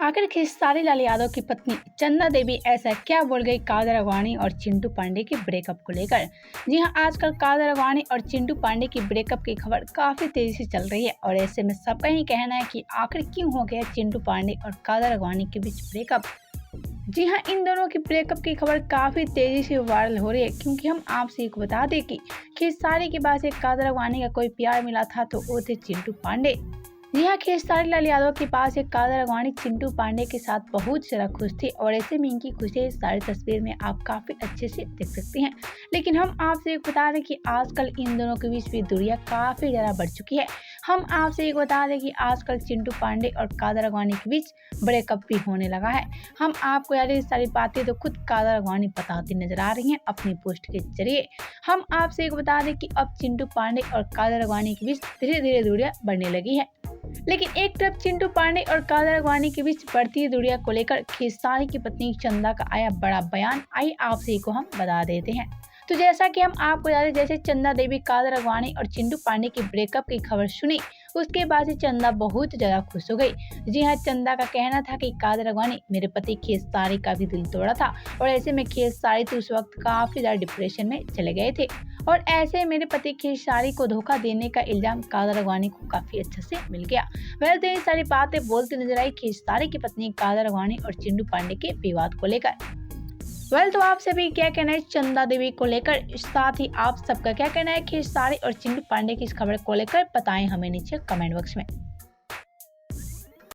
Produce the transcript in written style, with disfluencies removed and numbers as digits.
आखिर खेसारी लाल यादव की पत्नी चंदा देवी ऐसा क्या बोल गई कादर अडवाणी और चिंटू पांडे के ब्रेकअप को लेकर। जी हां, आजकल कादर अडवाणी और चिंटू पांडे की ब्रेकअप की खबर काफी तेजी से चल रही है और ऐसे में सबका ही कहना है कि आखिर क्यों हो गया चिंटू पांडे और कादर अडवाणी के बीच ब्रेकअप। जी हां, इन दोनों की ब्रेकअप की खबर काफी तेजी से वायरल हो रही है, क्योंकि हम आपसे एक बता दें कि खेसारी के बाद से कादर अडवाणी का कोई प्यार मिला था तो वो थे चिंटू पांडे। जी हाँ, खेसारी लाल यादव के पास एक कादर अडवाणी चिंटू पांडे के साथ बहुत ज़्यादा खुश थे और ऐसे में इनकी खुशी सारी तस्वीर में आप काफ़ी अच्छे से देख सकते हैं। लेकिन हम आपसे एक बता दें कि आजकल इन दोनों के बीच भी दूरियां काफ़ी ज़्यादा बढ़ चुकी है। हम आपसे एक बता दें कि आजकल चिंटू पांडे और कादर अडवाणी के बीच ब्रेकअप भी होने लगा है। हम आपको यार ये सारी बातें तो खुद कादर अडवाणी बताती नजर आ रही हैं अपनी पोस्ट के जरिए। हम आपसे एक बता दें कि अब चिंटू पांडे और कादर अडवाणी के बीच धीरे धीरे दूरियां बढ़ने लगी है। लेकिन एक तरफ चिंटू पांडे और कादर अडवाणी के बीच बढ़ती दूरियां को लेकर खेसारी की पत्नी चंदा का आया बड़ा बयान। आइए आपसे को हम बता देते हैं। तो जैसा कि हम आपको बता दें, जैसे चंदा देवी कादर अडवाणी और चिंटू पांडे की ब्रेकअप की खबर सुनी, उसके बाद से चंदा बहुत ज्यादा खुश हो गई। जी हाँ, चंदा का कहना था कि कादर अडवाणी मेरे पति खेसारी का भी दिल तोड़ा था और ऐसे में खेसारी तो उस वक्त काफी ज्यादा डिप्रेशन में चले गए थे और ऐसे मेरे पति खेसारी को धोखा देने का इल्जाम कादर अडवाणी को काफी अच्छे से मिल गया। वह तो ये सारी बातें बोलती नजर आई खेसारी की पत्नी कादर अडवाणी और चिंटू पांडे के विवाद को लेकर। तो आप सभी क्या कहना है चंदा देवी को लेकर, साथ ही आप सबका क्या कहना है खेसारी और चिंटू पांडे की इस खबर को लेकर, बताएं हमें नीचे कमेंट बॉक्स में।